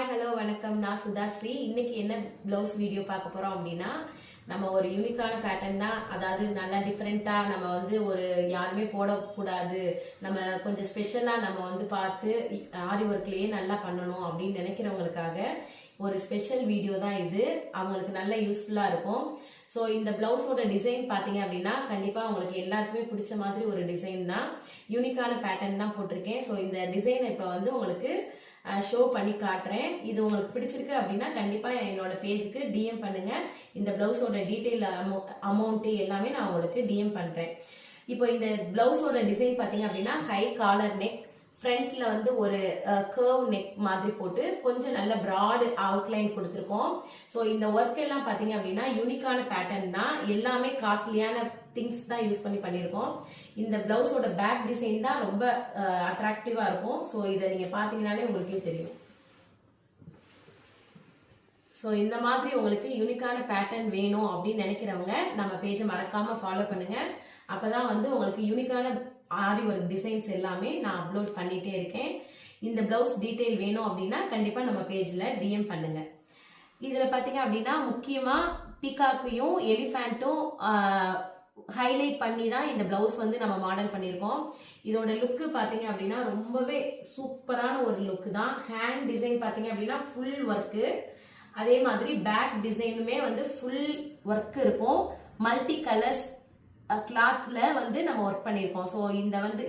Hello வணக்கம். நான் சுதாஸ்ரீ. இன்னைக்கு என்ன பிளவுஸ் வீடியோ பார்க்க போறோம் அப்படின்னா, நம்ம ஒரு யூனிக்கான பேட்டர்ன் தான். அதாவது நல்லா டிஃப்ரெண்டா நம்ம ஒரு யாருமே போடக்கூடாது, நம்ம கொஞ்சம் ஸ்பெஷலா நம்ம பார்த்து ஆரி ஒர்க்லயே நல்லா பண்ணணும் அப்படின்னு நினைக்கிறவங்களுக்காக ஒரு ஸ்பெஷல் வீடியோ தான் இது. அவங்களுக்கு நல்ல யூஸ்ஃபுல்லா இருக்கும். ஸோ இந்த பிளவுஸோட டிசைன் பார்த்தீங்க அப்படின்னா கண்டிப்பா உங்களுக்கு எல்லாருக்குமே பிடிச்ச மாதிரி ஒரு டிசைன் தான். யூனிக்கான பேட்டர்ன் தான் போட்டிருக்கேன். ஸோ இந்த டிசைனை இப்போ உங்களுக்கு ஷோ பண்ணி காட்டுறேன். இது உங்களுக்கு பிடிச்சிருக்கு அப்படின்னா கண்டிப்பா என்னோட பேஜுக்கு டிஎம் பண்ணுங்க. இந்த பிளவுஸோட டீட்டெயில் அமௌண்ட் எல்லாமே நான் உங்களுக்கு டிஎம் பண்றேன். இப்போ இந்த பிளவுஸோட டிசைன் பாத்தீங்க அப்படின்னா ஹை காலர் நெக், ஃப்ரண்ட்ல ஒரு கர்வ் நெக் மாதிரி போட்டு கொஞ்சம் நல்ல பிராட் அவுட்லைன் கொடுத்துருக்கோம். ஸோ இந்த ஒர்க் எல்லாம் பாத்தீங்க அப்படின்னா யூனிக்கான பேட்டர்ன் தான். எல்லாமே காஸ்ட்லியான திங்ஸ் தான் யூஸ் பண்ணி பண்ணியிருக்கோம். இந்த பிளவுஸோட பேக் டிசைன் தான் ரொம்ப அட்ராக்டிவா இருக்கும். ஸோ இதை நீங்க பாத்தீங்கன்னாலே உங்களுக்கே தெரியும். ஸோ இந்த மாதிரி உங்களுக்கு யூனிக்கான பேட்டர்ன் வேணும் அப்படின்னு நினைக்கிறவங்க நம்ம பேஜை மறக்காம ஃபாலோ பண்ணுங்க. அப்பதான் உங்களுக்கு யூனிக்கான ஆரி ஒர்க் டிசைன்ஸ் எல்லாமே நான் அப்லோட் பண்ணிட்டே இருக்கேன். இந்த பிளவுஸ் டீடைல் வேணும் அப்படின்னா கண்டிப்பா நம்ம பேஜ்ல டிஎம் பண்ணுங்க. இதுல பாத்தீங்க அப்படின்னா முக்கியமா பீகாக்கையும் எலிஃபேண்ட்டும் ஹைலைட் பண்ணி தான் இந்த பிளவுஸ் நம்ம மாடல் பண்ணியிருக்கோம். இதோட லுக்கு பாத்தீங்க அப்படின்னா ரொம்பவே சூப்பரான ஒரு லுக் தான். ஹேண்ட் டிசைன் பாத்தீங்க அப்படின்னா ஃபுல் ஒர்க்கு, அதே மாதிரி பேக் டிசைனுமே ஃபுல் ஒர்க் இருக்கும். மல்டி கலர்ஸ் கிளாத்ல நம்ம ஒர்க் பண்ணியிருக்கோம். ஸோ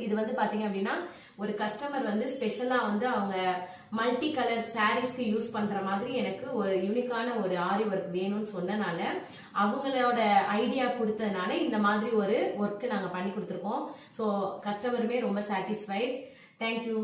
இது பாத்தீங்க அப்படின்னா ஒரு கஸ்டமர் ஸ்பெஷலா அவங்க மல்டி கலர் சாரீஸ்க்கு யூஸ் பண்ற மாதிரி எனக்கு ஒரு யூனிக்கான ஒரு ஆரி ஒர்க் வேணும்னு சொன்னனால அவங்களோட ஐடியா கொடுத்ததுனால இந்த மாதிரி ஒரு ஒர்க் நாங்க பண்ணி கொடுத்துருக்கோம். ஸோ கஸ்டமருமே ரொம்ப சாட்டிஸ்ஃபைட். தேங்க்யூ.